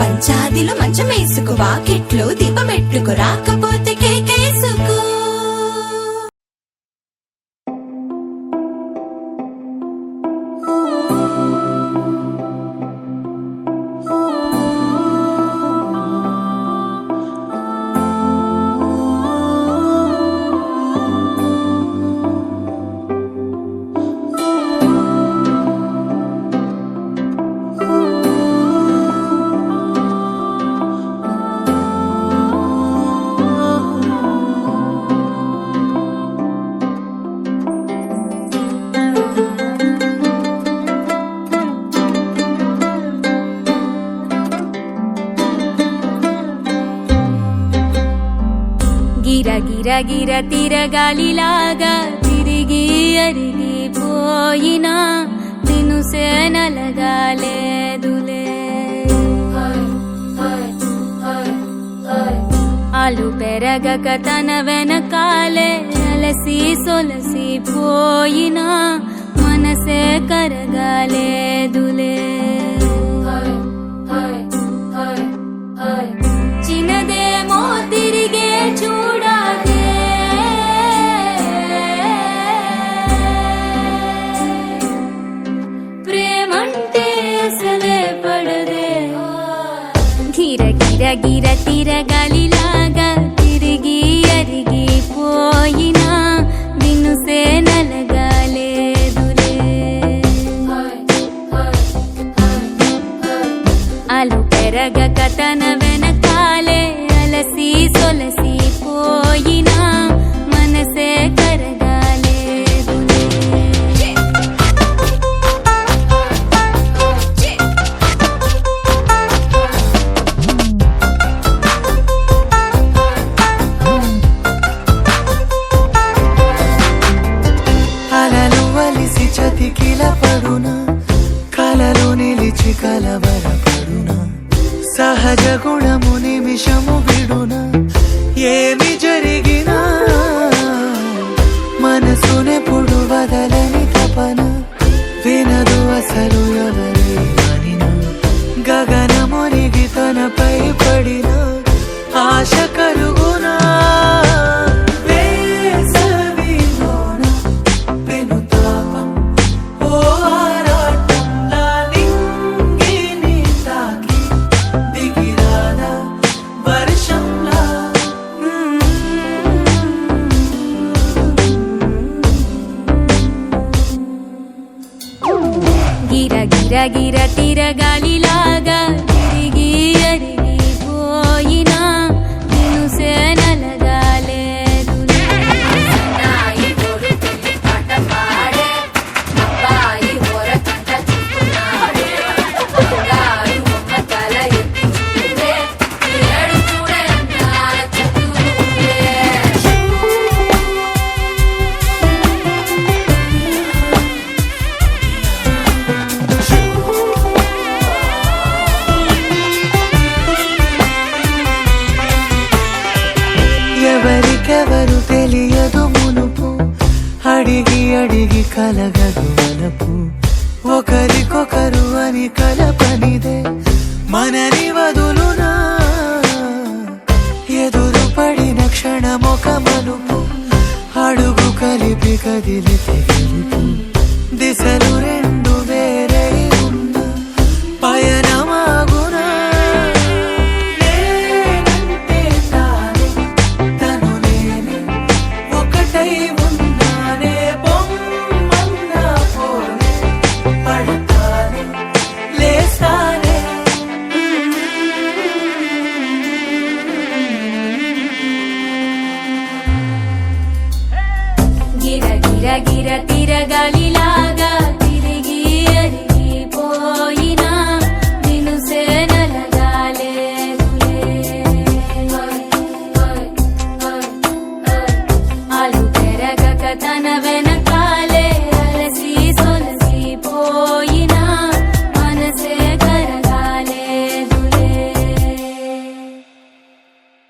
పంచాదిలో మంచమేసుకు వాకిట్లో దీపమెట్టుకు రాకపోతే కేకేసుకు. గిర గిర తిరగాలిలాగా తిరిగి అరిగిపోయినా దినుసే నలగాలేదులే. ఆలు పెరగక తన వెనకాలే అలసి సొలసి పోయినా మనసే కరగాలేదులే. చిన్నదేమో తిరిగే చూడాలే, ప్రేమంటే అసలే పడదే. గిర గిర గిర తిరగాలిలాగా తిరిగి అరిగిపోయినా దినుసే నలగాలేదులే. ఆలు పెరగక తన వెనకాలే అలసి సొలసి పోయినా మనసే కరగాలేదులే. అలలు వలిసి చతికిల పడునా, కలలు నిలిచి కలవరపడునా, సహజ గుణము నిమిషము విడునా, ఏమి జరిగినా మనసునెప్పుడు వదలని తపన వినదు అసలు ఎవరి అనినా. గగనమునిగి తనపై పడిన ఆశ కలుగునా, వేసవిలోన పెనుతాపం ఓ ఆరాటంలా నింగిని తాకి దిగిరాదా వర్షంలా. గిర గిర గిర తిరగాలిలాగా తిరిగి అరిగిపోయినా దినుసే నలగాలేదులే. ఎవరికెవరు తెలియదు మునుపు, అడిగి అడిగి కలగదు వలపు, ఒకరికొకరు అని కలపనిదే మనని వదులునా. ఎదురు పడిన క్షణమొక మలుపు, అడుగు కలిపి కదిలితే గెలుపు, దిశలు రెండు వేరే ఉన్న పయనమాగునా. నేనంటే తానే, తను నేనే, ఒకటై ఉన్నానే, బొమ్మన్నా పోనే, పడతానే లేస్తానే. గిర గిర గిర తిరగాలి